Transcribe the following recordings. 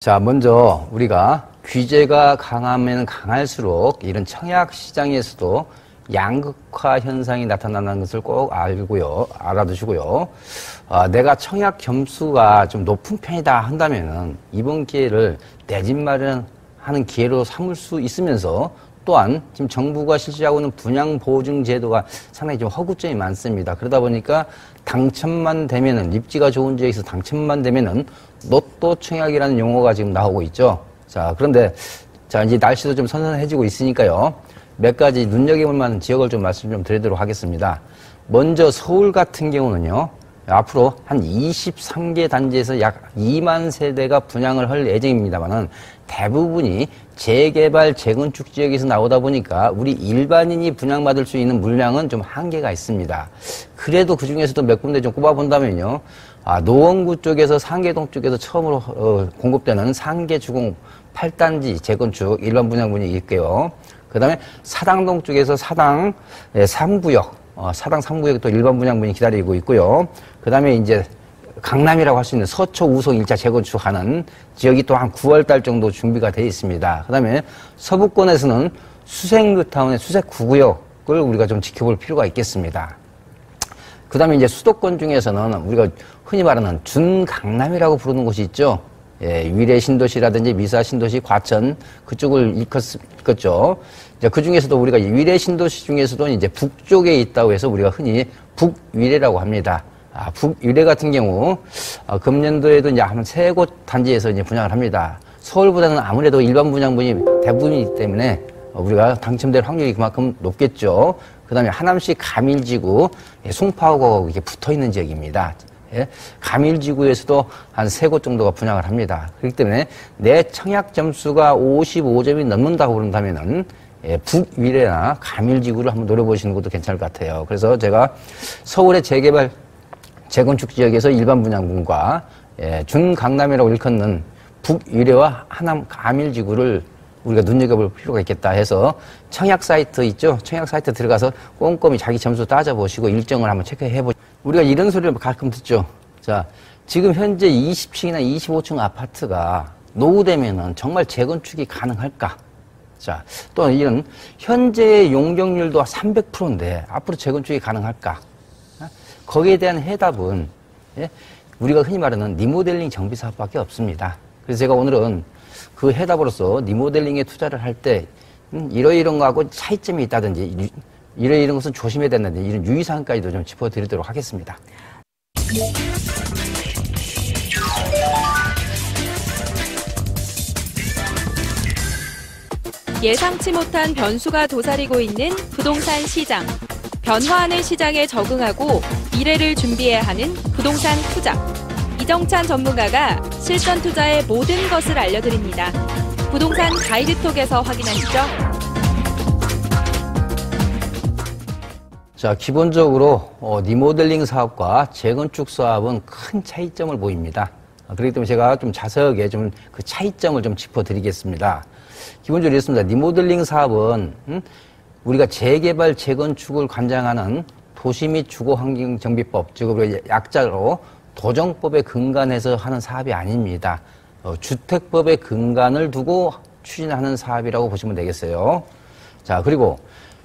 자, 먼저 우리가 규제가 강하면 강할수록 이런 청약 시장에서도 양극화 현상이 나타나는 것을 꼭 알아두시고요. 내가 청약 점수가 좀 높은 편이다 한다면은 이번 기회를 내 집 마련하는 기회로 삼을 수 있으면서 또한 지금 정부가 실시하고 있는 분양보증 제도가 상당히 좀 허구점이 많습니다. 그러다 보니까 당첨만 되면은, 입지가 좋은 지역에서 당첨만 되면은 로또 청약이라는 용어가 지금 나오고 있죠. 자, 그런데, 자, 이제 날씨도 좀 선선해지고 있으니까요. 몇 가지 눈여겨볼 만한 지역을 좀 말씀 좀 드리도록 하겠습니다. 먼저 서울 같은 경우는요, 앞으로 한 23개 단지에서 약 2만 세대가 분양을 할 예정입니다만은 대부분이 재개발, 재건축 지역에서 나오다 보니까 우리 일반인이 분양받을 수 있는 물량은 좀 한계가 있습니다. 그래도 그 중에서도 몇 군데 좀 꼽아본다면요. 노원구 쪽에서 상계동 쪽에서 처음으로 공급되는 상계 주공 8단지 재건축 일반 분양분이 있고요. 그 다음에 사당동 쪽에서 사당 3구역, 사당 3구역 또 일반 분양분이 기다리고 있고요. 그 다음에 이제 강남이라고 할 수 있는 서초 우성 1차 재건축하는 지역이 또 한 9월달 정도 준비가 되어 있습니다. 그 다음에 서부권에서는 수색루타운의 수색 9구역을 우리가 좀 지켜볼 필요가 있겠습니다. 그 다음에 이제 수도권 중에서는 우리가 흔히 말하는 준강남이라고 부르는 곳이 있죠. 예, 위례 신도시라든지 미사 신도시, 과천 그쪽을 일컫죠. 이제 그 중에서도 우리가 위례 신도시 중에서도 이제 북쪽에 있다고 해서 우리가 흔히 북위례라고 합니다. 북위례 같은 경우 금년도에도 이제 한 3곳 단지에서 이제 분양을 합니다. 서울보다는 아무래도 일반 분양분이 대부분이기 때문에 우리가 당첨될 확률이 그만큼 높겠죠. 그 다음에 하남시 가밀지구, 송파하고 이렇게 붙어 있는 지역입니다. 예? 가밀지구에서도 한 3곳 정도가 분양을 합니다. 그렇기 때문에 내 청약 점수가 55점이 넘는다고 그런다면은 북위례나 가밀지구를 한번 노려보시는 것도 괜찮을 것 같아요. 그래서 제가 서울의 재개발, 재건축 지역에서 일반 분양분과 준강남이라고 일컫는 북위례와 하남 가밀지구를 우리가 눈여겨볼 필요가 있겠다 해서 청약 사이트 있죠? 청약 사이트 들어가서 꼼꼼히 자기 점수 따져보시고 일정을 한번 체크해보시고 우리가 이런 소리를 가끔 듣죠. 자, 지금 현재 20층이나 25층 아파트가 노후되면은 정말 재건축이 가능할까? 자, 또 이런 현재의 용적률도 300%인데 앞으로 재건축이 가능할까? 거기에 대한 해답은 우리가 흔히 말하는 리모델링 정비 사업밖에 없습니다. 그래서 제가 오늘은 그 해답으로서 리모델링에 투자를 할 때 이러이런 거하고 차이점이 있다든지 이러이런 것은 조심해야 된다든지 이런 유의사항까지도 좀 짚어드리도록 하겠습니다. 예상치 못한 변수가 도사리고 있는 부동산 시장. 변화하는 시장에 적응하고 미래를 준비해야 하는 부동산 투자. 이정찬 전문가가 실전 투자의 모든 것을 알려드립니다. 부동산 가이드톡에서 확인하시죠. 자, 기본적으로 리모델링 사업과 재건축 사업은 큰 차이점을 보입니다. 그렇기 때문에 제가 좀 자세하게 좀 그 차이점을 좀 짚어드리겠습니다. 기본적으로 이렇습니다. 리모델링 사업은 우리가 재개발, 재건축을 관장하는 도시 및 주거환경정비법, 즉 우리가 약자로 도정법에 근간해서 하는 사업이 아닙니다. 주택법에 근간을 두고 추진하는 사업이라고 보시면 되겠어요. 자, 그리고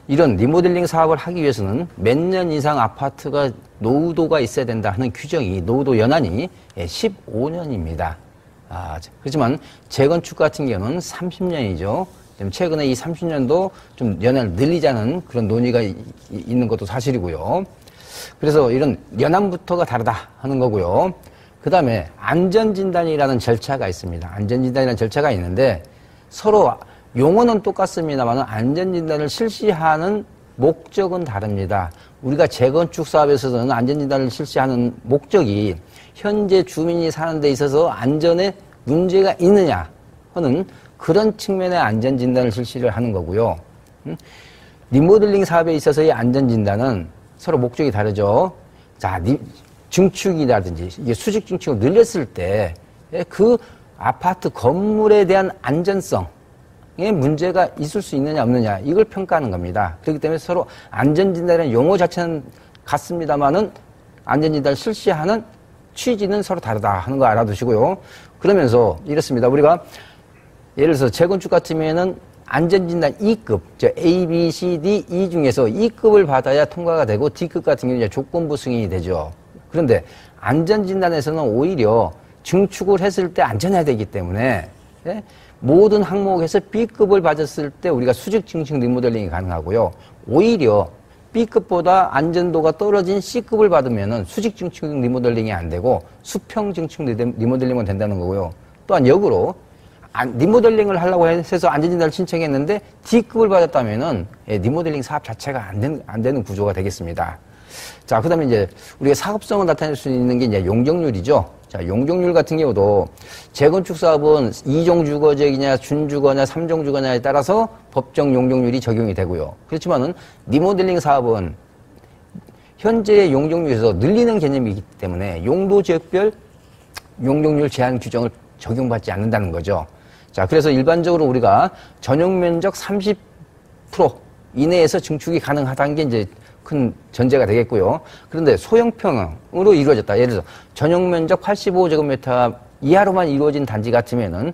이런 리모델링 사업을 하기 위해서는 몇 년 이상 아파트가 노후도가 있어야 된다 하는 규정이, 노후도 연한이 15년입니다. 그렇지만 재건축 같은 경우는 30년이죠. 최근에 이 30년도 좀 연한을 늘리자는 그런 논의가 있는 것도 사실이고요. 그래서 이런 연한부터가 다르다 하는 거고요. 그 다음에 안전진단이라는 절차가 있습니다. 안전진단이라는 절차가 있는데 서로 용어는 똑같습니다만 안전진단을 실시하는 목적은 다릅니다. 우리가 재건축 사업에서는 안전진단을 실시하는 목적이 현재 주민이 사는 데 있어서 안전에 문제가 있느냐 하는 그런 측면의 안전진단을 실시를 하는 거고요. 리모델링 사업에 있어서의 안전진단은 서로 목적이 다르죠. 자, 증축이라든지 이게 수직 증축을 늘렸을 때 그 아파트 건물에 대한 안전성에 문제가 있을 수 있느냐 없느냐 이걸 평가하는 겁니다. 그렇기 때문에 서로 안전진단이라는 용어 자체는 같습니다만은 안전진단을 실시하는 취지는 서로 다르다 하는 거 알아두시고요. 그러면서 이렇습니다. 우리가 예를 들어서 재건축 같으면은 안전진단 E급, A, B, C, D, E 중에서 E급을 받아야 통과가 되고 D급 같은 경우는 조건부 승인이 되죠. 그런데 안전진단에서는 오히려 증축을 했을 때 안전해야 되기 때문에 예? 모든 항목에서 B급을 받았을 때 우리가 수직 증축 리모델링이 가능하고요. 오히려 B급보다 안전도가 떨어진 C급을 받으면은 수직 증축 리모델링이 안 되고 수평 증축 리모델링만 된다는 거고요. 또한 역으로 리모델링을 하려고 해서 안전진단을 신청했는데 D급을 받았다면은 리모델링 사업 자체가 안 되는 구조가 되겠습니다. 자, 그 다음에 이제 우리가 사업성을 나타낼 수 있는 게 이제 용적률이죠. 자, 용적률 같은 경우도 재건축 사업은 2종 주거지역이냐, 준주거냐, 3종 주거냐에 따라서 법정 용적률이 적용이 되고요. 그렇지만은 리모델링 사업은 현재의 용적률에서 늘리는 개념이기 때문에 용도 지역별 용적률 제한 규정을 적용받지 않는다는 거죠. 자, 그래서 일반적으로 우리가 전용 면적 30% 이내에서 증축이 가능하다는 게 이제 큰 전제가 되겠고요. 그런데 소형평으로 이루어졌다. 예를 들어서 전용 면적 85제곱미터 이하로만 이루어진 단지 같으면은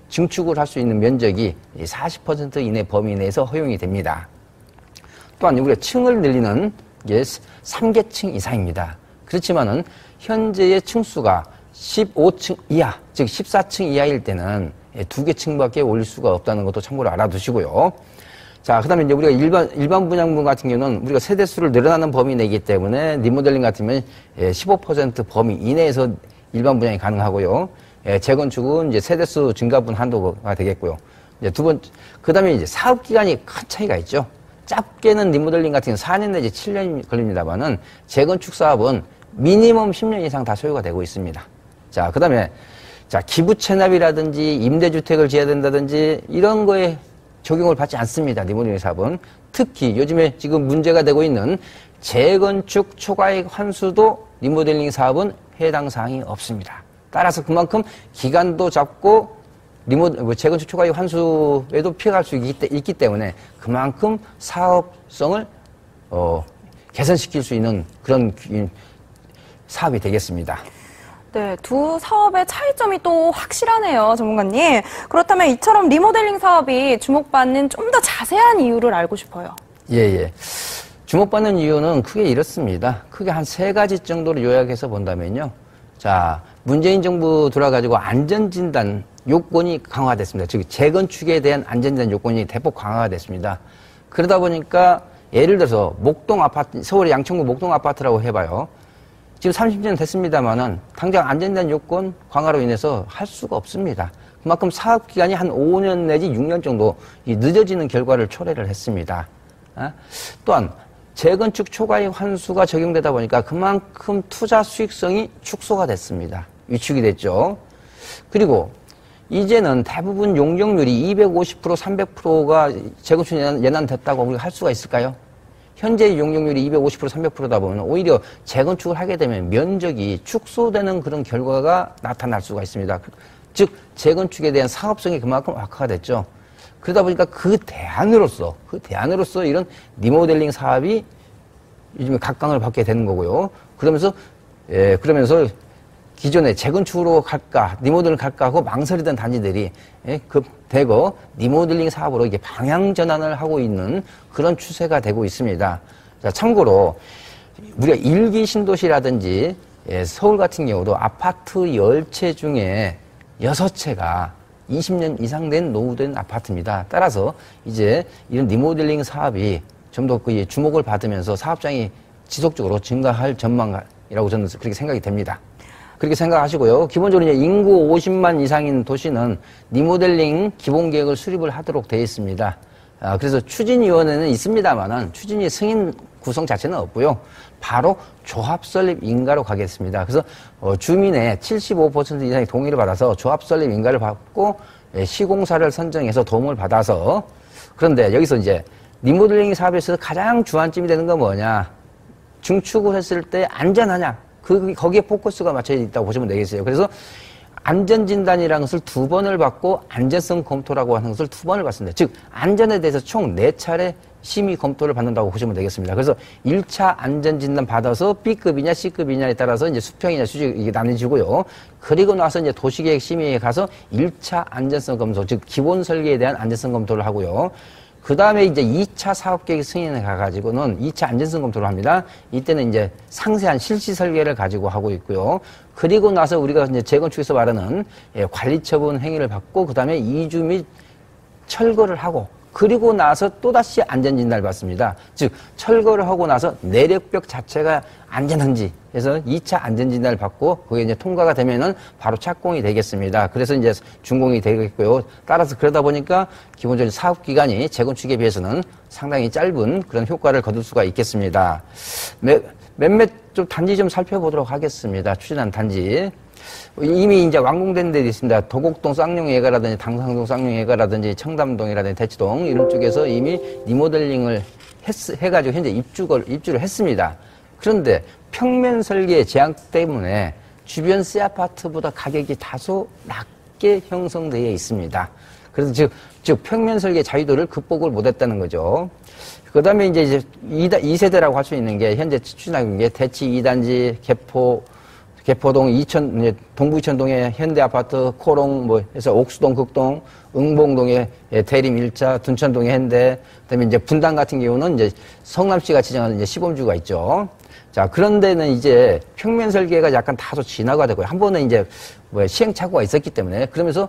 증축을 할 수 있는 면적이 40% 이내 범위 내에서 허용이 됩니다. 또한 우리가 층을 늘리는 게 3계층 이상입니다. 그렇지만은 현재의 층수가 15층 이하, 즉 14층 이하일 때는 2개 층밖에 올릴 수가 없다는 것도 참고로 알아두시고요. 자, 그 다음에 이제 우리가 일반 분양분 같은 경우는 우리가 세대수를 늘어나는 범위 내기 때문에 리모델링 같으면 15% 범위 이내에서 일반 분양이 가능하고요. 재건축은 이제 세대수 증가분 한도가 되겠고요. 이제 그 다음에 이제 사업기간이 큰 차이가 있죠. 짧게는 리모델링 같은 경우는 4년 내지 7년이 걸립니다만은 재건축 사업은 미니멈 10년 이상 다 소요가 되고 있습니다. 자, 그 다음에 자, 기부 체납이라든지 임대주택을 지어야 된다든지 이런 거에 적용을 받지 않습니다. 리모델링 사업은. 특히 요즘에 지금 문제가 되고 있는 재건축 초과이익 환수도 리모델링 사업은 해당 사항이 없습니다. 따라서 그만큼 기간도 잡고 재건축 초과이익 환수에도 피해갈 수 있기 때문에 그만큼 사업성을 개선시킬 수 있는 그런 사업이 되겠습니다. 네, 두 사업의 차이점이 또 확실하네요, 전문가님. 그렇다면 이처럼 리모델링 사업이 주목받는 좀 더 자세한 이유를 알고 싶어요. 예. 주목받는 이유는 크게 이렇습니다. 크게 한 3가지 정도로 요약해서 본다면요. 자, 문재인 정부 들어와가지고 안전진단 요건이 강화됐습니다. 즉, 재건축에 대한 안전진단 요건이 대폭 강화가 됐습니다. 그러다 보니까 예를 들어서 목동 아파트, 서울의 양천구 목동 아파트라고 해봐요. 지금 30년 됐습니다만은 당장 안전진단 요건 강화로 인해서 할 수가 없습니다. 그만큼 사업 기간이 한 5년 내지 6년 정도 늦어지는 결과를 초래를 했습니다. 또한 재건축 초과이익 환수가 적용되다 보니까 그만큼 투자 수익성이 축소가 됐습니다. 위축이 됐죠. 그리고 이제는 대부분 용적률이 250%, 300%가 재건축 예난됐다고 우리가 할 수가 있을까요? 현재 용적률이 250%, 300%다 보면 오히려 재건축을 하게 되면 면적이 축소되는 그런 결과가 나타날 수가 있습니다. 즉 재건축에 대한 사업성이 그만큼 악화가 됐죠. 그러다 보니까 그 대안으로서 이런 리모델링 사업이 요즘에 각광을 받게 되는 거고요. 그러면서 기존에 재건축으로 갈까, 리모델링 갈까 하고 망설이던 단지들이 대거 리모델링 사업으로 이게 방향 전환을 하고 있는 그런 추세가 되고 있습니다. 자, 참고로 우리가 일기 신도시라든지 서울 같은 경우도 아파트 10채 중에 6채가 20년 이상 된 노후된 아파트입니다. 따라서 이제 이런 리모델링 사업이 좀 더 주목을 받으면서 사업장이 지속적으로 증가할 전망이라고 저는 그렇게 생각이 됩니다. 그렇게 생각하시고요. 기본적으로 이제 인구 50만 이상인 도시는 리모델링 기본계획을 수립을 하도록 되어 있습니다. 그래서 추진위원회는 있습니다만은 추진위 승인 구성 자체는 없고요. 바로 조합 설립 인가로 가겠습니다. 그래서 주민의 75% 이상의 동의를 받아서 조합 설립 인가를 받고 시공사를 선정해서 도움을 받아서 그런데 여기서 이제 리모델링 사업에서 가장 주안점이 되는 건 뭐냐? 증축을 했을 때 안전하냐? 거기에 포커스가 맞춰져 있다고 보시면 되겠어요. 그래서 안전진단이라는 것을 2번을 받고 안전성 검토라고 하는 것을 2번을 받습니다. 즉 안전에 대해서 총 4차례 심의 검토를 받는다고 보시면 되겠습니다. 그래서 1차 안전진단 받아서 B급이냐 C급이냐에 따라서 이제 수평이냐 수직 이게 나뉘지고요. 그리고 나서 이제 도시계획 심의에 가서 1차 안전성 검토, 즉 기본 설계에 대한 안전성 검토를 하고요. 그 다음에 이제 2차 사업계획 승인에 가가지고는 2차 안전성 검토를 합니다. 이때는 이제 상세한 실시 설계를 가지고 하고 있고요. 그리고 나서 우리가 이제 재건축에서 말하는 관리처분 행위를 받고 그 다음에 이주 및 철거를 하고 그리고 나서 또다시 안전진단을 받습니다. 즉 철거를 하고 나서 내력벽 자체가 안전한지 해서 2차 안전진단을 받고 그게 이제 통과가 되면은 바로 착공이 되겠습니다. 그래서 이제 준공이 되겠고요. 따라서 그러다 보니까 기본적인 사업 기간이 재건축에 비해서는 상당히 짧은 그런 효과를 거둘 수가 있겠습니다. 몇몇 좀 단지 좀 살펴보도록 하겠습니다. 추진한 단지. 이미 이제 완공된 데도 있습니다. 도곡동 쌍용예가라든지 당상동 쌍용예가라든지 청담동이라든지 대치동 이런 쪽에서 이미 리모델링을 해가지고 현재 입주를 했습니다. 그런데 평면 설계 제한 때문에 주변 새 아파트보다 가격이 다소 낮게 형성되어 있습니다. 그래서 즉 평면 설계 자유도를 극복을 못했다는 거죠. 그 다음에 이제 2세대라고 할 수 있는 게 현재 추진하고 있는 게 대치 2단지 개포동 동부 이천동의 현대아파트, 코롱, 해서 옥수동, 극동, 응봉동의 대림 1차, 둔천동의 현대, 그 다음에 이제 분당 같은 경우는 이제 성남시가 지정하는 이제 시범주가 있죠. 자, 그런 데는 이제 평면 설계가 약간 다소 진화가 되고요. 한 번은 이제 시행착오가 있었기 때문에 그러면서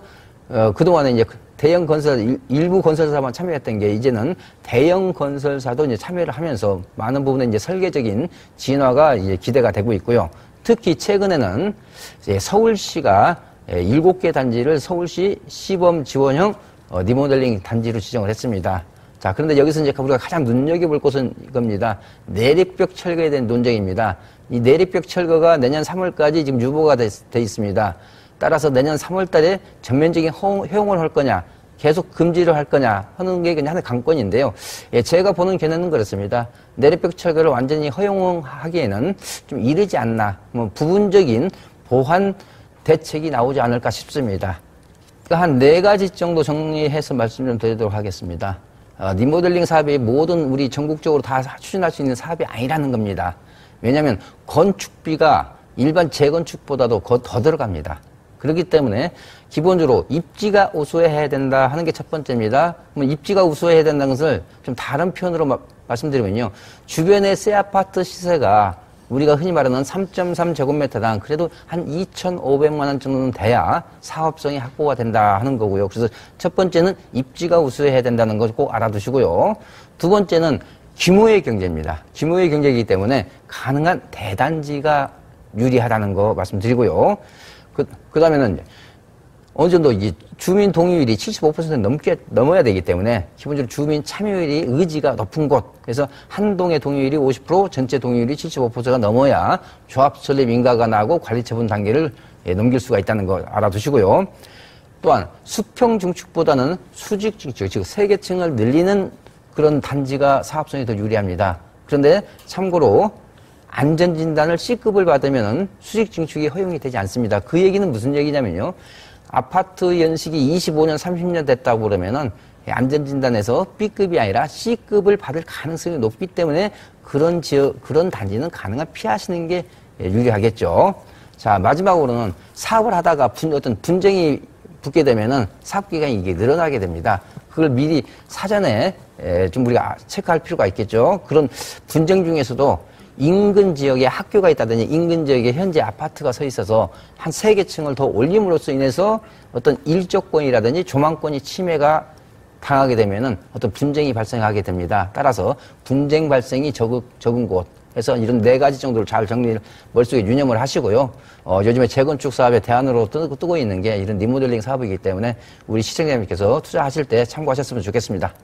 그동안에 이제 대형 건설, 일부 건설사만 참여했던 게 이제는 대형 건설사도 이제 참여를 하면서 많은 부분에 이제 설계적인 진화가 이제 기대가 되고 있고요. 특히 최근에는 이제 서울시가 7개 단지를 서울시 시범 지원형 리모델링 단지로 지정을 했습니다. 자, 그런데 여기서 이제 우리가 가장 눈여겨볼 것은 이겁니다. 내력벽 철거에 대한 논쟁입니다. 이 내력벽 철거가 내년 3월까지 지금 유보가 돼 있습니다. 따라서 내년 3월 달에 전면적인 허용을 할 거냐, 계속 금지를 할 거냐 하는 게 그냥 하나의 관건인데요. 제가 보는 견해는 그렇습니다. 내력벽 철거를 완전히 허용하기에는 좀 이르지 않나, 부분적인 보완 대책이 나오지 않을까 싶습니다. 그러니까 한 4가지 정도 정리해서 말씀 좀 드리도록 하겠습니다. 리모델링 사업이 모든 우리 전국적으로 다 추진할 수 있는 사업이 아니라는 겁니다. 왜냐하면 건축비가 일반 재건축보다도 더 들어갑니다. 그렇기 때문에 기본적으로 입지가 우수해야 된다 하는 게 첫 번째입니다. 그럼 입지가 우수해야 된다는 것을 좀 다른 표현으로 말씀드리면요. 주변의 새 아파트 시세가 우리가 흔히 말하는 3.3제곱미터당 그래도 한 2,500만 원 정도는 돼야 사업성이 확보가 된다 하는 거고요. 그래서 첫 번째는 입지가 우수해야 된다는 걸 꼭 알아두시고요. 두 번째는 규모의 경제입니다. 규모의 경제이기 때문에 가능한 대단지가 유리하다는 거 말씀드리고요. 그 다음에는 어느 정도 이 주민 동의율이 75% 넘어야 되기 때문에 기본적으로 주민 참여율이 의지가 높은 곳, 그래서 한 동의 동의율이 50%, 전체 동의율이 75%가 넘어야 조합 설립 인가가 나고 관리 처분 단계를 넘길 수가 있다는 거 알아두시고요. 또한 수평 증축보다는 수직 증축, 즉 세개층을 늘리는 그런 단지가 사업성이 더 유리합니다. 그런데 참고로 안전진단을 C급을 받으면 수직 증축이 허용이 되지 않습니다. 그 얘기는 무슨 얘기냐면요. 아파트 연식이 25년, 30년 됐다고 그러면은 안전진단에서 B급이 아니라 C급을 받을 가능성이 높기 때문에 그런 단지는 가능한 피하시는 게 유리하겠죠. 자, 마지막으로는 사업을 하다가 어떤 분쟁이 붙게 되면은 사업기간이 이게 늘어나게 됩니다. 그걸 미리 사전에 좀 우리가 체크할 필요가 있겠죠. 그런 분쟁 중에서도 인근 지역에 학교가 있다든지 인근 지역에 현재 아파트가 서 있어서 한 3개층을 더 올림으로써 인해서 어떤 일조권이라든지 조망권이 침해가 당하게 되면은 어떤 분쟁이 발생하게 됩니다. 따라서 분쟁 발생이 적은 곳 해서 이런 4가지 정도를 잘 정리를 머릿속에 유념을 하시고요. 요즘에 재건축 사업의 대안으로 뜨고 있는 게 이런 리모델링 사업이기 때문에 우리 시청자님께서 투자하실 때 참고하셨으면 좋겠습니다.